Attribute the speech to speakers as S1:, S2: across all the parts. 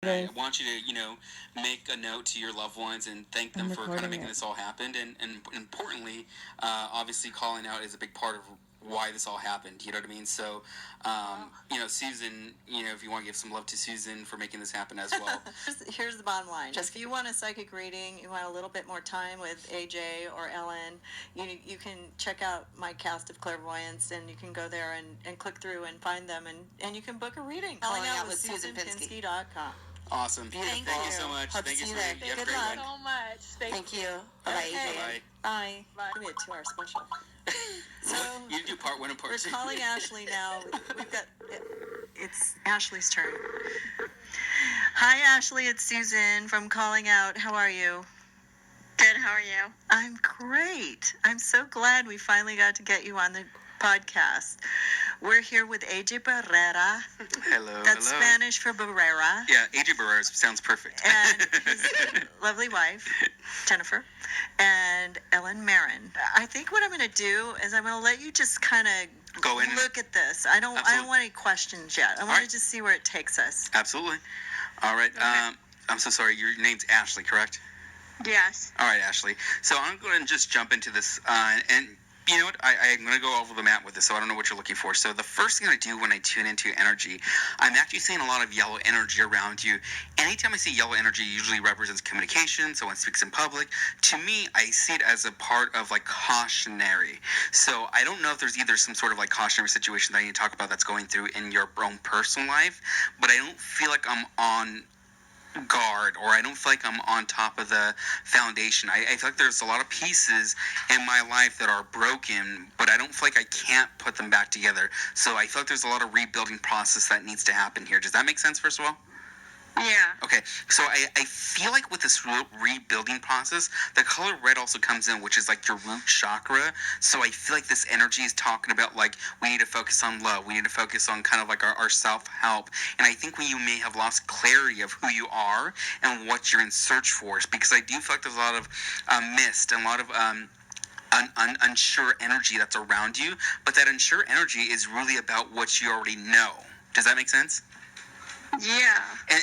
S1: I want you to, make a note to your loved ones and thank them for kind of making this all happen. And importantly, obviously, calling out is a big part of why this all happened. You know what I mean? So, Susan, if you want to give some love to Susan for making this happen as well.
S2: Here's the bottom line. Just if you want a psychic reading, you want a little bit more time with AJ or Ellen, you can check out my cast of clairvoyants, and you can go there and click through and find them, and you can book a reading.
S3: Calling out with SusanPinsky.com.
S1: Awesome. Thank you so much.
S3: Hope
S1: Thank you
S3: so
S2: much.
S3: Thank you.
S2: Bye. Bye. It'll be a 2-hour special.
S1: So you do part 1 and part 2.
S2: We're calling Ashley now. It's Ashley's turn. Hi, Ashley. It's Susan from Calling Out. How are you?
S4: Good. How are you?
S2: I'm great. I'm so glad we finally got to get you on the podcast. We're here with AJ Barrera.
S1: Hello.
S2: That's Spanish for Barrera.
S1: Yeah, AJ Barrera sounds perfect.
S2: And his lovely wife, Jennifer, and Ellen Marin. I think what I'm going to do is I'm going to let you just kind of
S1: go in.
S2: Look at this. I don't want any questions yet. I want to just see where it takes us.
S1: Absolutely. All right. Okay. I'm so sorry. Your name's Ashley, correct?
S4: Yes.
S1: All right, Ashley. So I'm going to just jump into this, and you know what? I'm going to go over the map with this, so I don't know what you're looking for. So the first thing I do when I tune into energy, I'm actually seeing a lot of yellow energy around you. Anytime I see yellow energy, it usually represents communication, someone speaks in public. To me, I see it as a part of, like, cautionary. So I don't know if there's either some sort of, like, cautionary situation that I need to talk about that's going through in your own personal life, but I don't feel like I'm on guard, or I don't feel like I'm on top of the foundation. I feel like there's a lot of pieces in my life that are broken, but I don't feel like I can't put them back together. So I feel like there's a lot of rebuilding process that needs to happen here. Does that make sense, first of all?
S4: Yeah.
S1: Okay, so I feel like with this rebuilding process, the color red also comes in, which is like your root chakra. So I feel like this energy is talking about, like, we need to focus on love. We need to focus on kind of like our self-help. And I think when you may have lost clarity of who you are and what you're in search for, because I do feel like there's a lot of mist and a lot of unsure energy that's around you. But that unsure energy is really about what you already know. Does that make sense?
S4: Yeah.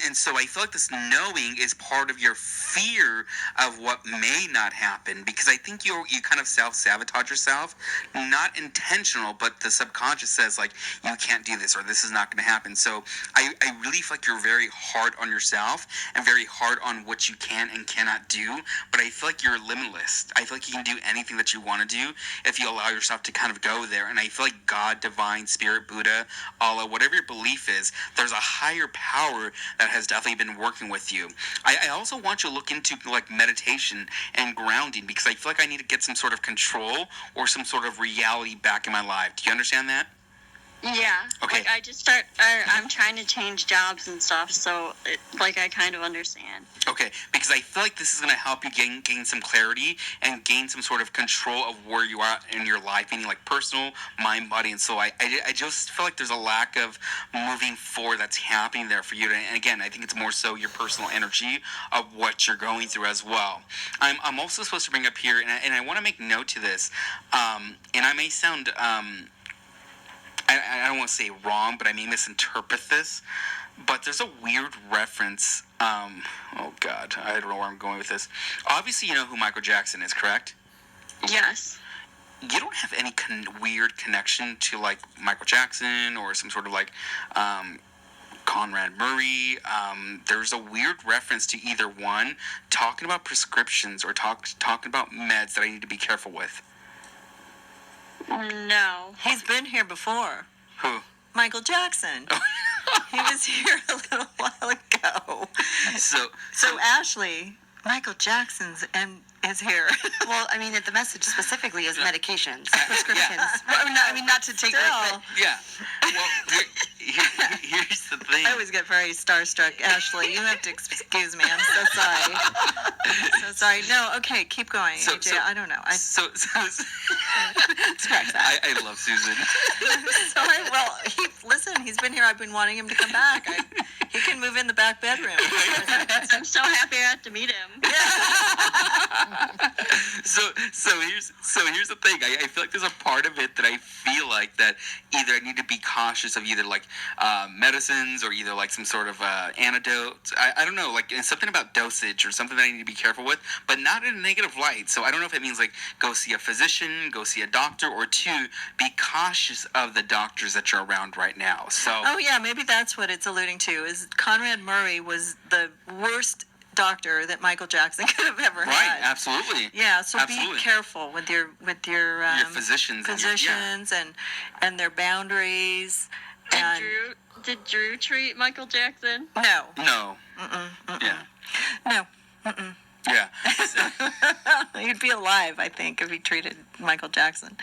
S1: And so I feel like this knowing is part of your fear of what may not happen, because I think you kind of self-sabotage yourself, not intentional, but the subconscious says, like, you can't do this, or this is not going to happen. So I really feel like you're very hard on yourself and very hard on what you can and cannot do, but I feel like you're limitless. I feel like you can do anything that you want to do if you allow yourself to kind of go there. And I feel like God, divine, spirit, Buddha, Allah, whatever your belief is, there's a higher power that has definitely been working with you. I also want you to look into, like, meditation and grounding, because I feel like I need to get some sort of control or some sort of reality back in my life. Do you understand that?
S4: Yeah.
S1: Okay.
S4: Like, I'm trying to change jobs and stuff, so, I kind of understand.
S1: Okay, because I feel like this is going to help you gain some clarity and gain some sort of control of where you are in your life, meaning, like, personal, mind, body, and soul. I just feel like there's a lack of moving forward that's happening there for you. And again, I think it's more so your personal energy of what you're going through as well. I'm also supposed to bring up here, and I want to make note to this, and I may sound... I don't want to say wrong, but I may misinterpret this. But there's a weird reference. Oh, God. I don't know where I'm going with this. Obviously, you know who Michael Jackson is, correct?
S4: Yes.
S1: You don't have any weird connection to, like, Michael Jackson or some sort of, like, Conrad Murray. There's a weird reference to either one talking about prescriptions or talking about meds that I need to be careful with.
S4: No.
S2: He's been here before.
S1: Who?
S2: Michael Jackson. He was here a little while ago.
S1: So
S2: Ashley, Michael Jackson's is here.
S3: Well, I mean, the message specifically is medications, prescriptions.
S1: Yeah.
S3: Well, not to take
S2: Still.
S1: Yeah. Well, here's the thing.
S2: I always get very starstruck. Ashley, you have to excuse me. I'm so sorry. So sorry. No, okay, keep going, AJ. I don't know. Scratch that.
S1: I love Susan.
S2: Sorry. Well, listen, he's been here. I've been wanting him to come back. He can move in the back bedroom.
S4: I'm so happy I had to meet him.
S1: here's the thing. I feel like there's a part of it that I feel like that either I need to be cautious of either like medicines or either like some sort of antidote. I don't know, like it's something about dosage or something that I need to be careful with, but not in a negative light. So I don't know if it means like go see a physician, go see a doctor, or two, be cautious of the doctors that you're around right now. So
S2: Oh yeah, maybe that's what it's alluding to. Is Conrad Murray was the worst doctor that Michael Jackson could have ever
S1: right,
S2: had.
S1: absolutely.
S2: Yeah, so
S1: Absolutely.
S2: be careful with your
S1: physicians and
S2: and their boundaries. And
S4: Did Drew treat Michael Jackson?
S2: no,
S1: No. Yeah.
S2: no,
S1: Yeah.
S2: he'd be alive, I think, if he treated Michael Jackson.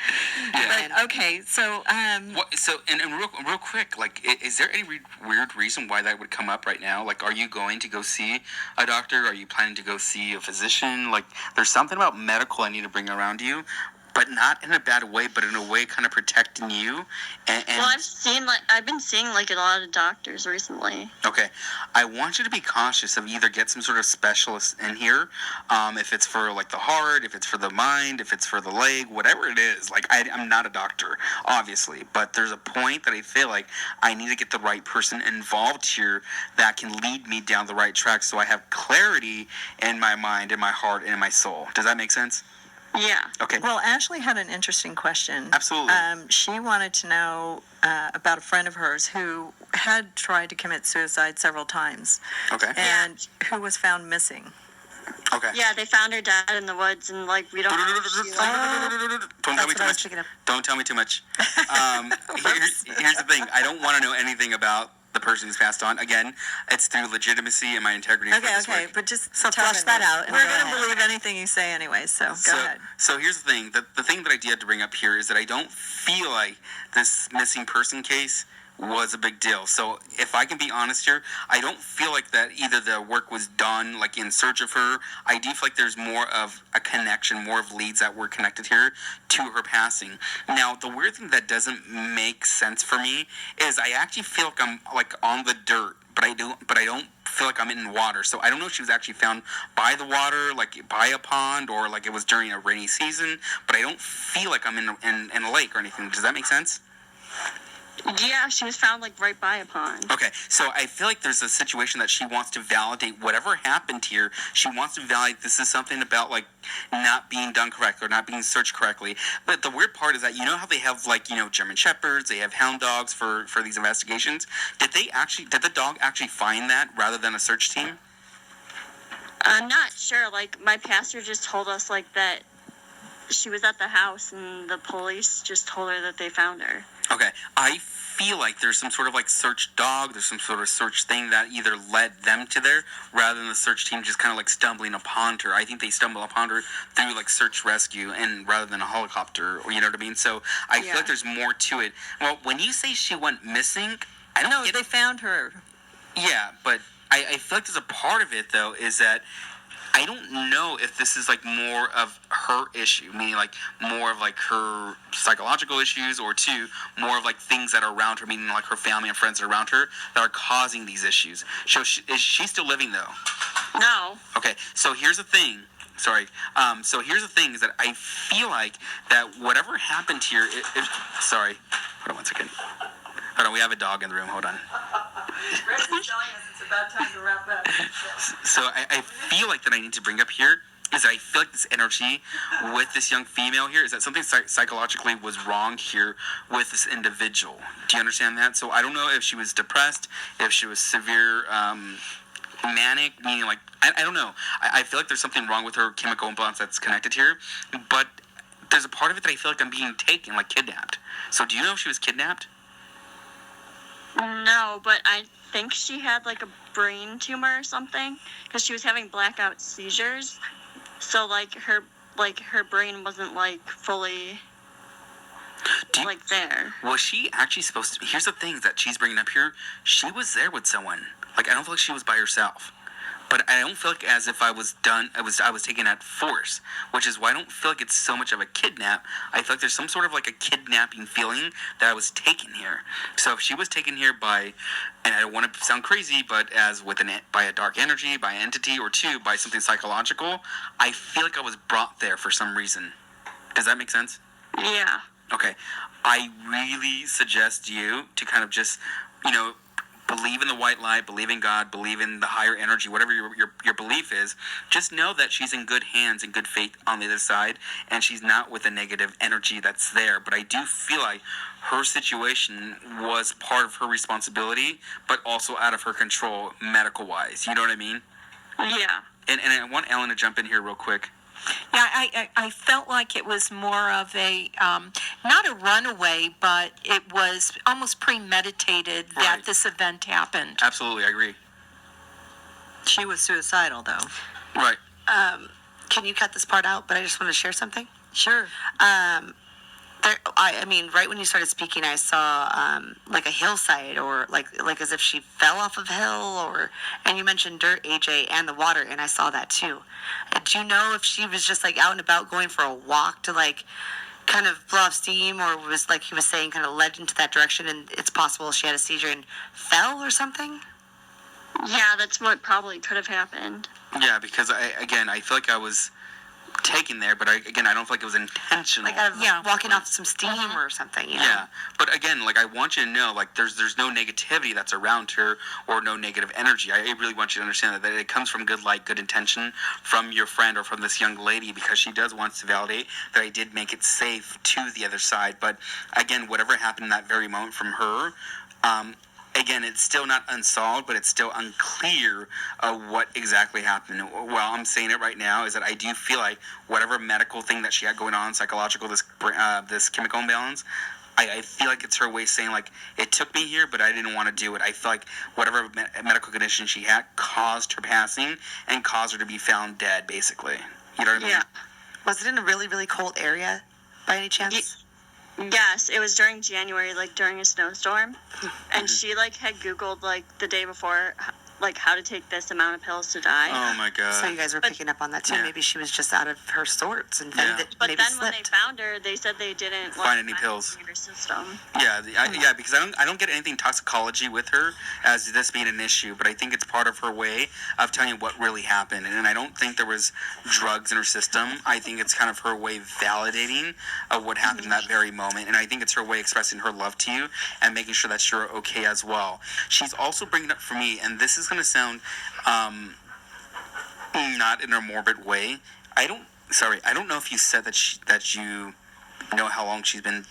S1: Yeah.
S2: But okay, so
S1: And real quick, like, is there any weird reason why that would come up right now? Like, are you going to go see a doctor? Are you planning to go see a physician? Like, there's something about medical I need to bring around you, but not in a bad way, but in a way kind of protecting you. And
S4: Well, I've been seeing like a lot of doctors recently.
S1: okay, I want you to be cautious of either get some sort of specialist in here, if it's for like the heart, if it's for the mind, if it's for the leg, whatever it is. Like I'm not a doctor, obviously, but there's a point that I feel like I need to get the right person involved here that can lead me down the right track, so I have clarity in my mind, in my heart, and in my soul. Does that make sense?
S4: Yeah.
S1: Okay.
S2: well, Ashley had an interesting question.
S1: Absolutely.
S2: She wanted to know about a friend of hers who had tried to commit suicide several times
S1: Okay.
S2: and who was found missing.
S1: Okay.
S4: Yeah, they found her dead in the woods, and like we don't know if she, like,
S1: Don't tell me
S2: That's what
S1: too
S2: I was
S1: much.
S2: picking up.
S1: Don't tell me too much. Here's the thing. I don't want to know anything about the person who's passed on. Again, it's through legitimacy and my integrity. for this
S2: Okay,
S1: work.
S2: but just
S3: So
S2: tell
S3: flush
S2: me
S3: that
S2: this.
S3: out and
S2: We're
S3: go
S2: going to
S3: ahead.
S2: believe anything you say anyway, so go ahead.
S1: So here's the thing. The thing that I did to bring up here is that I don't feel like this missing person case was a big deal. So if I can be honest here, I don't feel like that either the work was done like in search of her. I do feel like there's more of a connection, more of leads that were connected here to her passing. Now, the weird thing that doesn't make sense for me is I actually feel like I'm like on the dirt, but I don't feel like I'm in water. So I don't know if she was actually found by the water, like by a pond, or like it was during a rainy season, but I don't feel like I'm in a lake or anything. Does that make sense?
S4: yeah, she was found like right by a pond.
S1: Okay, so I feel like there's a situation that she wants to validate whatever happened here. She wants to validate this is something about like not being done correctly or not being searched correctly. But the weird part is that you know how they have like German shepherds, they have hound dogs for these investigations. Did the dog actually find that rather than a search team?
S4: I'm not sure. Like my pastor just told us like that she was at the house, and the police just told her that they found her.
S1: Okay, I feel like there's some sort of like search dog, there's some sort of search thing that either led them to there rather than the search team just kind of like stumbling upon her. I think they stumble upon her through like search rescue and rather than a helicopter, or you know what I mean? So I feel like there's more to it. Well, when you say she went missing, I don't
S2: No,
S1: get
S2: they found her.
S1: Yeah, but I feel like there's a part of it though is that I don't know if this is like more of her issue, meaning like more of like her psychological issues, or two, more of like things that are around her, meaning like her family and friends that are around her that are causing these issues. So is she still living though?
S4: No.
S1: Okay, so here's the thing. Sorry. So here's the thing is that I feel like that whatever happened here, sorry. Hold on one second. Hold on, we have a dog in the room. Hold on.
S2: Rick is telling us it's about time to wrap up.
S1: So I feel like that I need to bring up here is that I feel like this energy with this young female here is that something psychologically was wrong here with this individual. Do you understand that? So I don't know if she was depressed, if she was severe manic, meaning like, I don't know. I feel like there's something wrong with her chemical imbalance that's connected here, but there's a part of it that I feel like I'm being taken, like kidnapped. So do you know if she was kidnapped?
S4: No, but I think she had like a brain tumor or something, because she was having blackout seizures. So like her brain wasn't like fully like there.
S1: Was she actually supposed to? Here's the thing that she's bringing up here. She was there with someone. Like I don't feel like she was by herself. but I don't feel like as if I was done. I was taken at force, which is why I don't feel like it's so much of a kidnap. I feel like there's some sort of like a kidnapping feeling that I was taken here. So if she was taken here by, and I don't want to sound crazy, but as with by a dark energy, by an entity, or two, by something psychological, I feel like I was brought there for some reason. Does that make sense?
S4: Yeah.
S1: Okay. I really suggest you to kind of just, believe in the white light, believe in God, believe in the higher energy, whatever your belief is. Just know that she's in good hands and good faith on the other side, and she's not with a negative energy that's there. But I do feel like her situation was part of her responsibility, but also out of her control, medical-wise. You know what I mean?
S4: Yeah.
S1: And I want Ellen to jump in here real quick.
S5: Yeah, I felt like it was more of a, not a runaway, but it was almost premeditated that
S1: Right.
S5: this event happened.
S1: Absolutely, I agree.
S2: She was suicidal, though.
S1: Right.
S3: Can you cut this part out? But I just want to share something.
S2: Sure.
S3: I mean, right when you started speaking, I saw like a hillside, or like as if she fell off of a hill, and you mentioned dirt, AJ, and the water, and I saw that too. Do you know if she was just like out and about going for a walk to like kind of blow off steam, or was, like he was saying, kind of led into that direction, and it's possible she had a seizure and fell or something?
S4: Yeah, that's what probably could have happened.
S1: Yeah, because I feel like I was taken there, but I don't feel like it was intentional.
S3: Like out of
S5: Yeah.
S3: walking off some steam or something, you know?
S1: Yeah, but again, like I want you to know, like there's no negativity that's around her or no negative energy. I really want you to understand that it comes from good light, good intention from your friend or from this young lady, because she does want to validate that I did make it safe to the other side. But again, whatever happened in that very moment from her, again, it's still not unsolved, but it's still unclear what exactly happened. Well, I'm saying it right now is that I do feel like whatever medical thing that she had going on, psychological, this chemical imbalance, I feel like it's her way of saying, like, it took me here, but I didn't want to do it. I feel like whatever medical condition she had caused her passing and caused her to be found dead, basically. You know what I mean?
S4: Yeah.
S3: Was it in a really, really cold area by any chance?
S4: Yes, it was during January, like during a snowstorm, and she like had Googled like the day before, like how to take this amount of pills to die.
S1: Oh my God.
S3: So you guys were picking up on that too.
S1: Yeah.
S3: Maybe she was just out of her sorts and
S1: Yeah.
S4: But
S3: maybe
S4: then
S3: slipped.
S4: when they found her, they said they didn't
S1: Find any pills.
S4: in her system.
S1: Yeah, because I don't get anything toxicology with her as this being an issue, but I think it's part of her way of telling you what really happened, and I don't think there was drugs in her system. I think it's kind of her way of validating of what happened in that very moment, and I think it's her way expressing her love to you and making sure that you're okay as well. She's also bringing up for me, and this is going to sound not in a morbid way. I don't know if you said that you know how long she's been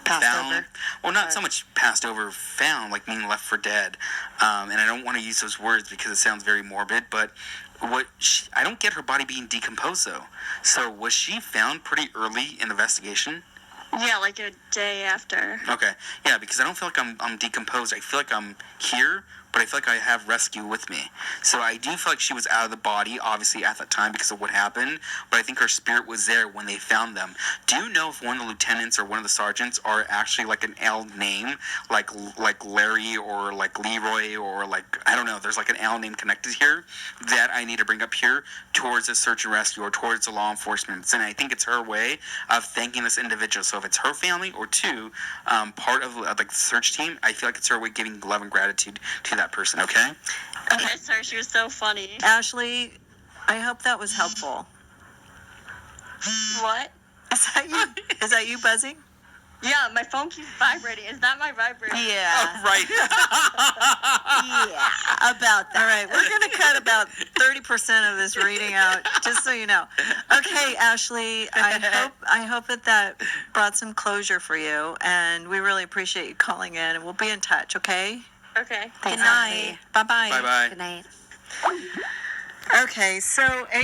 S3: Passed
S1: found.
S3: over.
S1: Well, not so much passed over, found, like being left for dead. And I don't want to use those words because it sounds very morbid, but I don't get her body being decomposed though. So was she found pretty early in the investigation?
S4: Yeah, like a day after.
S1: Okay. Yeah, because I don't feel like I'm decomposed. I feel like I'm here, but I feel like I have rescue with me. So I do feel like she was out of the body, obviously, at that time because of what happened, but I think her spirit was there when they found them. Do you know if one of the lieutenants or one of the sergeants are actually like an L name, like Larry or like Leroy or like, I don't know, there's like an L name connected here that I need to bring up here towards the search and rescue or towards the law enforcement. And I think it's her way of thanking this individual. So if it's her family or two, part of like the search team, I feel like it's her way of giving love and gratitude to that person, okay?
S4: I saw her. She was so funny.
S2: Ashley, I hope that was helpful.
S4: What?
S2: Is that you buzzing?
S4: Yeah, my phone keeps vibrating. Is that my vibrator?
S2: Yeah.
S1: Right.
S2: Yeah, about that. All right, we're going to cut about 30% of this reading out, just so you know. Okay, Ashley, I hope that brought some closure for you, and we really appreciate you calling in, and we'll be in touch, okay?
S4: Okay.
S2: Good night. Bye-bye.
S1: Bye-bye.
S3: Good night.
S2: Okay, so